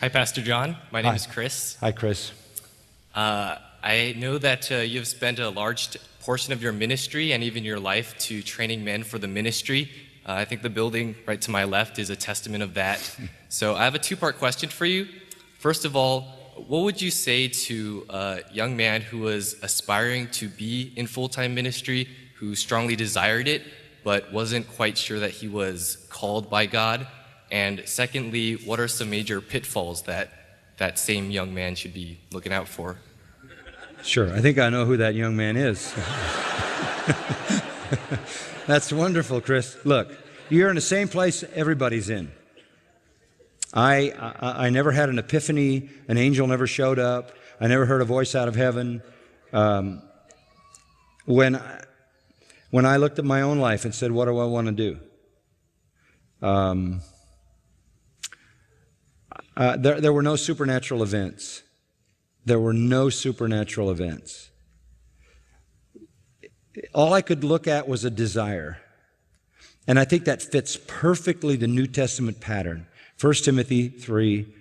Hi, Pastor John. My name is Chris. Hi, Chris. I know that you've spent a large portion of your ministry and even your life to training men for the ministry. I think the building right to my left is a testament of that. So I have a two-part question for you. First of all, what would you say to a young man who was aspiring to be in full-time ministry, who strongly desired it, but wasn't quite sure that he was called by God? And secondly, what are some major pitfalls that that same young man should be looking out for? Sure. I think I know who that young man is. That's wonderful, Chris. Look, you're in the same place everybody's in. I never had an epiphany. An angel never showed up. I never heard a voice out of heaven. When I looked at my own life and said, what do I want to do? There were no supernatural events. There were no supernatural events. All I could look at was a desire. And I think that fits perfectly the New Testament pattern. 1 Timothy 3,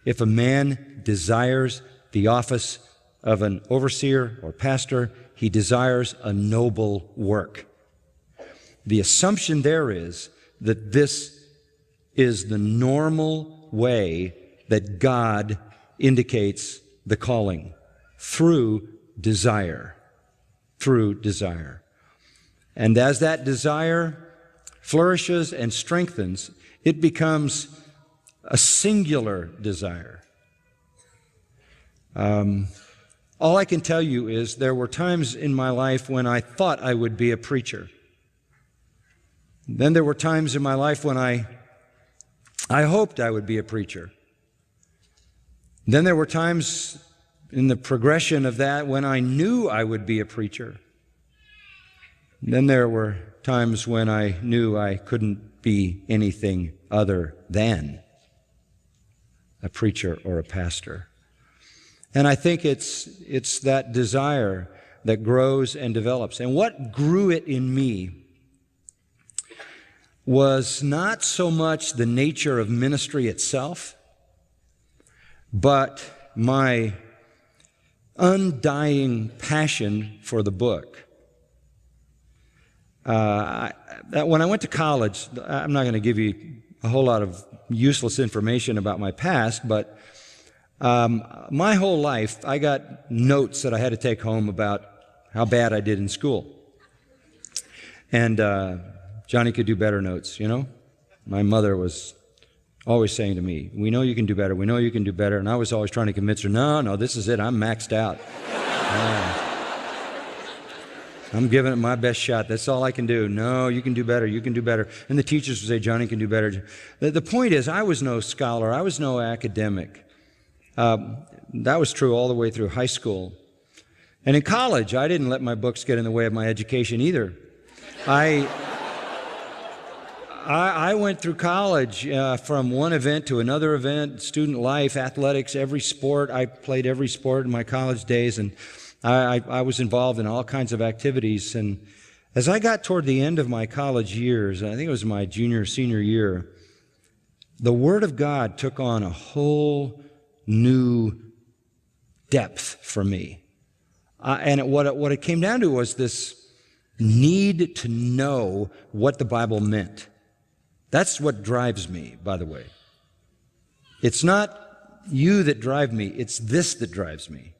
if a man desires the office of an overseer or pastor, he desires a noble work. The assumption there is that this is the normal way that God indicates the calling, through desire. Through desire. And as that desire flourishes and strengthens, it becomes a singular desire. All I can tell you is there were times in my life when I thought I would be a preacher. Then there were times in my life when I hoped I would be a preacher. Then there were times in the progression of that when I knew I would be a preacher. Then there were times when I knew I couldn't be anything other than a preacher or a pastor. And I think it's that desire that grows and develops. And what grew it in me was not so much the nature of ministry itself, but my undying passion for the book. When I went to college, I'm not going to give you a whole lot of useless information about my past, but my whole life I got notes that I had to take home about how bad I did in school. And Johnny could do better notes, you know? My mother was always saying to me, we know you can do better, we know you can do better. And I was always trying to convince her, no, this is it, I'm maxed out. I'm giving it my best shot, that's all I can do. No, you can do better, you can do better. And the teachers would say, Johnny can do better. The point is, I was no scholar, I was no academic. That was true all the way through high school. And in college, I didn't let my books get in the way of my education either. I went through college from one event to another event, student life, athletics, every sport. I played every sport in my college days, and I was involved in all kinds of activities. And as I got toward the end of my college years, I think it was my junior, senior year, the Word of God took on a whole new depth for me. And what it came down to was this need to know what the Bible meant. That's what drives me, by the way. It's not you that drive me, it's this that drives me.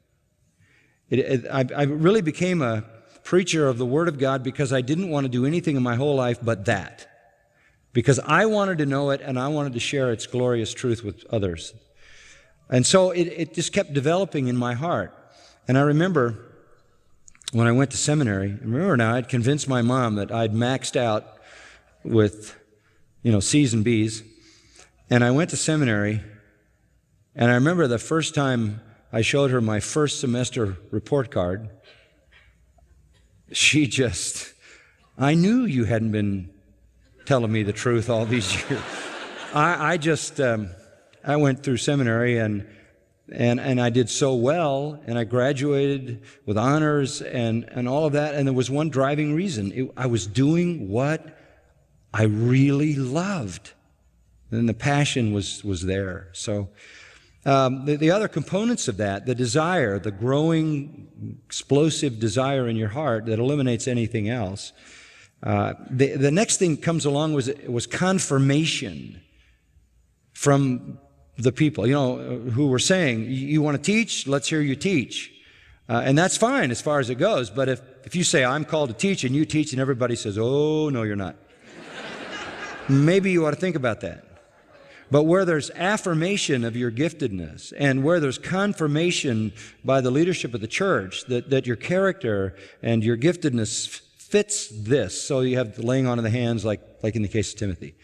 I really became a preacher of the Word of God because I didn't want to do anything in my whole life but that. Because I wanted to know it and I wanted to share its glorious truth with others. And so it just kept developing in my heart. And I remember when I went to seminary, I'd convinced my mom that I'd maxed out with C's and B's. And I went to seminary, and I remember the first time I showed her my first semester report card, I knew you hadn't been telling me the truth all these years. I went through seminary, and I did so well, and I graduated with honors and all of that, and there was one driving reason. I was doing what I really loved. And the passion was there. So The other components of that, the desire, the growing, explosive desire in your heart that eliminates anything else. The next thing comes along was confirmation from the people, who were saying, you want to teach? Let's hear you teach. And that's fine as far as it goes. But if you say, I'm called to teach, and you teach, and everybody says, oh, no, you're not. Maybe you ought to think about that. But where there's affirmation of your giftedness, and where there's confirmation by the leadership of the church that your character and your giftedness fits this, so you have the laying on of the hands like in the case of Timothy.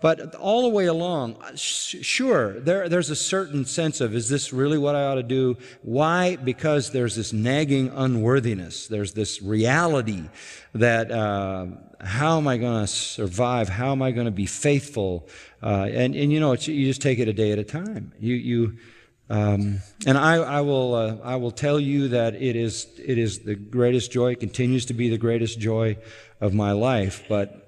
But all the way along, sure, there's a certain sense of, is this really what I ought to do? Why? Because there's this nagging unworthiness. There's this reality that how am I going to survive? How am I going to be faithful? And you just take it a day at a time. And I will tell you that it is the greatest joy. It continues to be the greatest joy of my life, but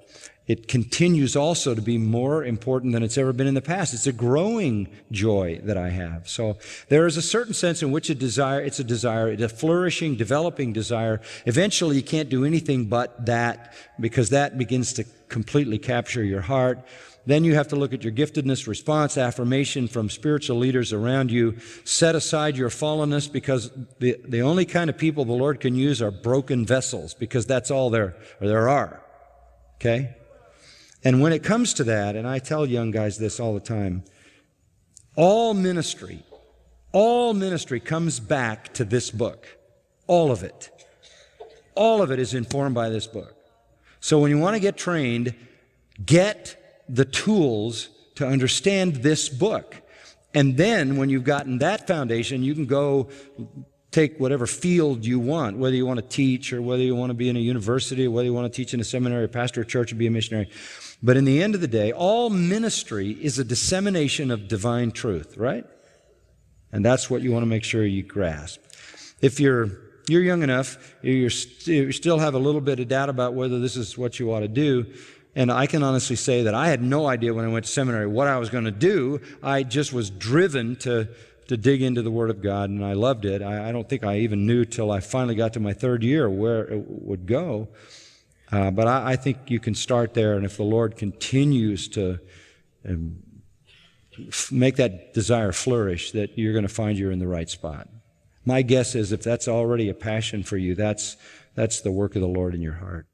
it continues also to be more important than it's ever been in the past. It's a growing joy that I have. So there is a certain sense in which it's a flourishing, developing desire. Eventually you can't do anything but that, because that begins to completely capture your heart. Then you have to look at your giftedness, response, affirmation from spiritual leaders around you. Set aside your fallenness, because the only kind of people the Lord can use are broken vessels, because that's all there are. Okay? And when it comes to that, and I tell young guys this all the time, all ministry comes back to this book. All of it. All of it is informed by this book. So when you want to get trained, get the tools to understand this book. And then when you've gotten that foundation, you can go take whatever field you want, whether you want to teach or whether you want to be in a university or whether you want to teach in a seminary or pastor a church or be a missionary. But in the end of the day, all ministry is a dissemination of divine truth, right? And that's what you want to make sure you grasp. If you're young enough, you still have a little bit of doubt about whether this is what you ought to do. And I can honestly say that I had no idea when I went to seminary what I was going to do. I just was driven to dig into the Word of God, and I loved it. I don't think I even knew till I finally got to my third year where it would go. But I think you can start there, and if the Lord continues to make that desire flourish, that you're going to find you're in the right spot. My guess is if that's already a passion for you, that's the work of the Lord in your heart.